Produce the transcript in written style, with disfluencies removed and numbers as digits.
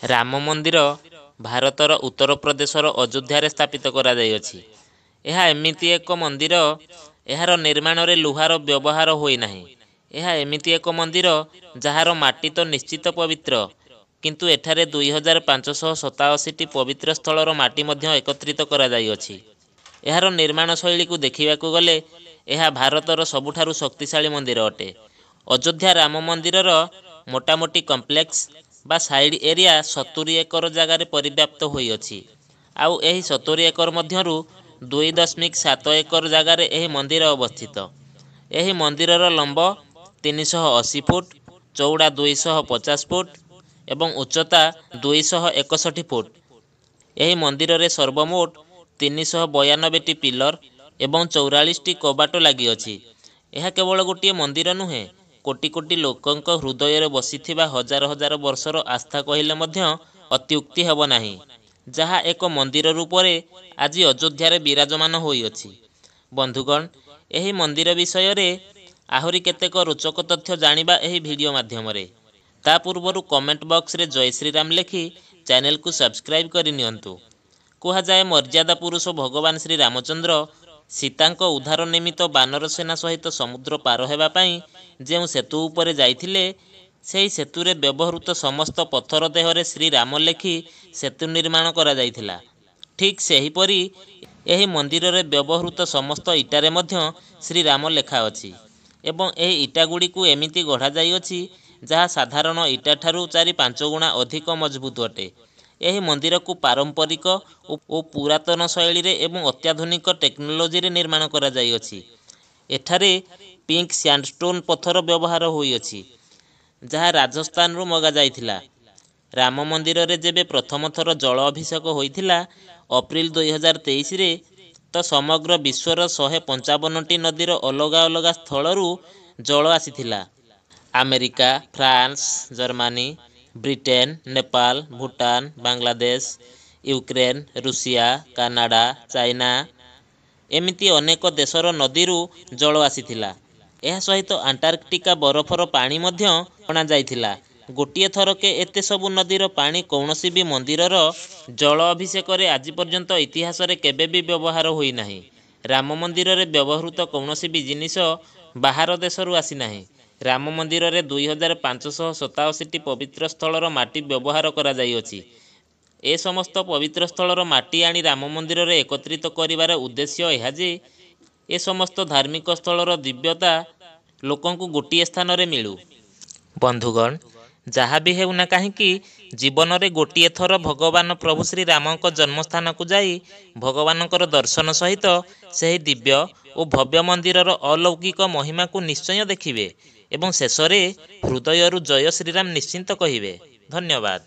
ରାମ ମନ୍ଦିର ଭାରତର ଉତ୍ତର ପ୍ରଦେଶର ଅଯୋଧ୍ୟାରେ ସ୍ଥାପିତ କରାଯାଇଅଛି। ଏହା ଏମିତି ଏକ ମନ୍ଦିର, ଏହାର ନିର୍ମାଣରେ ଲୁହାର ବ୍ୟବହାର ହୋଇନାହିଁ। ଏହା ଏମିତି ଏକ ମନ୍ଦିର ଯାହାର ମାଟି ତ ନିଶ୍ଚିତ ପବିତ୍ର, କିନ୍ତୁ ଏଠାରେ 2587ଟି ପବିତ୍ର ସ୍ଥଳର ମାଟି ମଧ୍ୟ ଏକତ୍ରିତ କରାଯାଇଅଛି। ଏହାର ନିର୍ମାଣ ଶୈଳୀକୁ ଦେଖିବାକୁ ଗଲେ ଏହା ଭାରତର ସବୁଠାରୁ ଶକ୍ତିଶାଳୀ ମନ୍ଦିର ଅଟେ। ଅଯୋଧ୍ୟା ରାମ ମନ୍ଦିରର ମୋଟାମୋଟି କମ୍ପ୍ଲେକ୍ସ ବା ସାଇଡ୍ ଏରିଆ 70 ଏକର ଜାଗାରେ ପରିବ୍ୟାପ୍ତ ହୋଇଅଛି। ଆଉ ଏହି 70 ଏକର ମଧ୍ୟରୁ 2.7 ଏକର ଜାଗାରେ ଏହି ମନ୍ଦିର ଅବସ୍ଥିତ। ଏହି ମନ୍ଦିରର ଲମ୍ବ 380 ଫୁଟ, ଚଉଡ଼ା 250 ଫୁଟ ଏବଂ ଉଚ୍ଚତା 261 ଫୁଟ। ଏହି ମନ୍ଦିରରେ ସର୍ବମୋଟ 392ଟି ପିଲର ଏବଂ 44ଟି କବାଟ ଲାଗିଅଛି। ଏହା କେବଳ ଗୋଟିଏ ମନ୍ଦିର ନୁହେଁ, କୋଟି କୋଟି ଲୋକଙ୍କ ହୃଦୟରେ ବସିଥିବା ହଜାର ହଜାର ବର୍ଷର ଆସ୍ଥା କହିଲେ ମଧ୍ୟ ଅତ୍ୟୁକ୍ତି ହେବ ନାହିଁ, ଯାହା ଏକ ମନ୍ଦିର ରୂପରେ ଆଜି ଅଯୋଧ୍ୟାରେ ବିରାଜମାନ ହୋଇଅଛି। ବନ୍ଧୁଗଣ, ଏହି ମନ୍ଦିର ବିଷୟରେ ଆହୁରି କେତେକ ରୋଚକ ତଥ୍ୟ ଜାଣିବା ଏହି ଭିଡ଼ିଓ ମାଧ୍ୟମରେ। ତା ପୂର୍ବରୁ କମେଣ୍ଟ ବକ୍ସରେ ଜୟ ଶ୍ରୀରାମ ଲେଖି ଚ୍ୟାନେଲକୁ ସବସ୍କ୍ରାଇବ୍ କରିନିଅନ୍ତୁ। କୁହାଯାଏ ମର୍ଯ୍ୟାଦା ପୁରୁଷ ଭଗବାନ ଶ୍ରୀ ରାମଚନ୍ଦ୍ର ସୀତାଙ୍କ ଉଦ୍ଧାର ନିମିତ୍ତ ବାନର ସେନା ସହିତ ସମୁଦ୍ର ପାର ହେବା ପାଇଁ ଯେଉଁ ସେତୁ ଉପରେ ଯାଇଥିଲେ, ସେହି ସେତୁରେ ବ୍ୟବହୃତ ସମସ୍ତ ପଥର ଦେହରେ ଶ୍ରୀରାମ ଲେଖି ସେତୁ ନିର୍ମାଣ କରାଯାଇଥିଲା। ଠିକ୍ ସେହିପରି ଏହି ମନ୍ଦିରରେ ବ୍ୟବହୃତ ସମସ୍ତ ଇଟାରେ ମଧ୍ୟ ଶ୍ରୀରାମ ଲେଖା ଅଛି ଏବଂ ଏହି ଇଟାଗୁଡ଼ିକୁ ଏମିତି ଗଢ଼ାଯାଇଅଛି ଯାହା ସାଧାରଣ ଇଟାଠାରୁ 4-5 ଗୁଣା ଅଧିକ ମଜବୁତ ଅଟେ। ଏହି ମନ୍ଦିରକୁ ପାରମ୍ପରିକ ଓ ପୁରାତନ ଶୈଳୀରେ ଏବଂ ଅତ୍ୟାଧୁନିକ ଟେକ୍ନୋଲୋଜିରେ ନିର୍ମାଣ କରାଯାଇଅଛି। ଏଠାରେ ପିଙ୍କ ସ୍ୟାଣ୍ଡଷ୍ଟୋନ୍ ପଥର ବ୍ୟବହାର ହୋଇଅଛି, ଯାହା ରାଜସ୍ଥାନରୁ ମଗାଯାଇଥିଲା। ରାମ ମନ୍ଦିରରେ ଯେବେ ପ୍ରଥମ ଥର ଜଳ ଅଭିଷେକ ହୋଇଥିଲା ଅପ୍ରିଲ 2023ରେ, ତ ସମଗ୍ର ବିଶ୍ୱର 155ଟି ନଦୀର ଅଲଗା ଅଲଗା ସ୍ଥଳରୁ ଜଳ ଆସିଥିଲା। America, France, Germany, Britain, Nepal, Bhutan, Bangladesh, Ukraine, Russia, Canada, China ଏମିତି ଅନେକ ଦେଶର ନଦୀରୁ ଜଳ ଆସିଥିଲା। ଏହା ସହିତ ଆଣ୍ଟାର୍କଟିକା ବରଫର ପାଣି ମଧ୍ୟ ଅଣାଯାଇଥିଲା। ଗୋଟିଏ ଥରକେ ଏତେ ସବୁ ନଦୀର ପାଣି କୌଣସି ବି ମନ୍ଦିରର ଜଳ ଅଭିଷେକରେ ଆଜି ପର୍ଯ୍ୟନ୍ତ ଇତିହାସରେ କେବେ ବି ବ୍ୟବହାର ହୋଇନାହିଁ। ରାମ ମନ୍ଦିରରେ ବ୍ୟବହୃତ କୌଣସି ବି ଜିନିଷ ବାହାର ଦେଶରୁ ଆସିନାହିଁ। ରାମ ମନ୍ଦିରରେ 2587ଟି ପବିତ୍ର ସ୍ଥଳର ମାଟି ବ୍ୟବହାର କରାଯାଇଅଛି। ଏ ସମସ୍ତ ପବିତ୍ର ସ୍ଥଳର ମାଟି ଆଣି ରାମ ମନ୍ଦିରରେ ଏକତ୍ରିତ କରିବାର ଉଦ୍ଦେଶ୍ୟ ଏହା ଯେ ଏ ସମସ୍ତ ଧାର୍ମିକ ସ୍ଥଳର ଦିବ୍ୟତା ଲୋକଙ୍କୁ ଗୋଟିଏ ସ୍ଥାନରେ ମିଳୁ। ବନ୍ଧୁଗଣ, ଯାହା ବି ହେଉନା କାହିଁକି, ଜୀବନରେ ଗୋଟିଏ ଥର ଭଗବାନ ପ୍ରଭୁ ଶ୍ରୀରାମଙ୍କ ଜନ୍ମସ୍ଥାନକୁ ଯାଇ ଭଗବାନଙ୍କର ଦର୍ଶନ ସହିତ ସେହି ଦିବ୍ୟ ଓ ଭବ୍ୟ ମନ୍ଦିରର ଅଲୌକିକ ମହିମାକୁ ନିଶ୍ଚୟ ଦେଖିବେ ଏବଂ ଶେଷରେ ହୃଦୟରୁ ଜୟ ଶ୍ରୀରାମ ନିଶ୍ଚିନ୍ତ କହିବେ। ଧନ୍ୟବାଦ।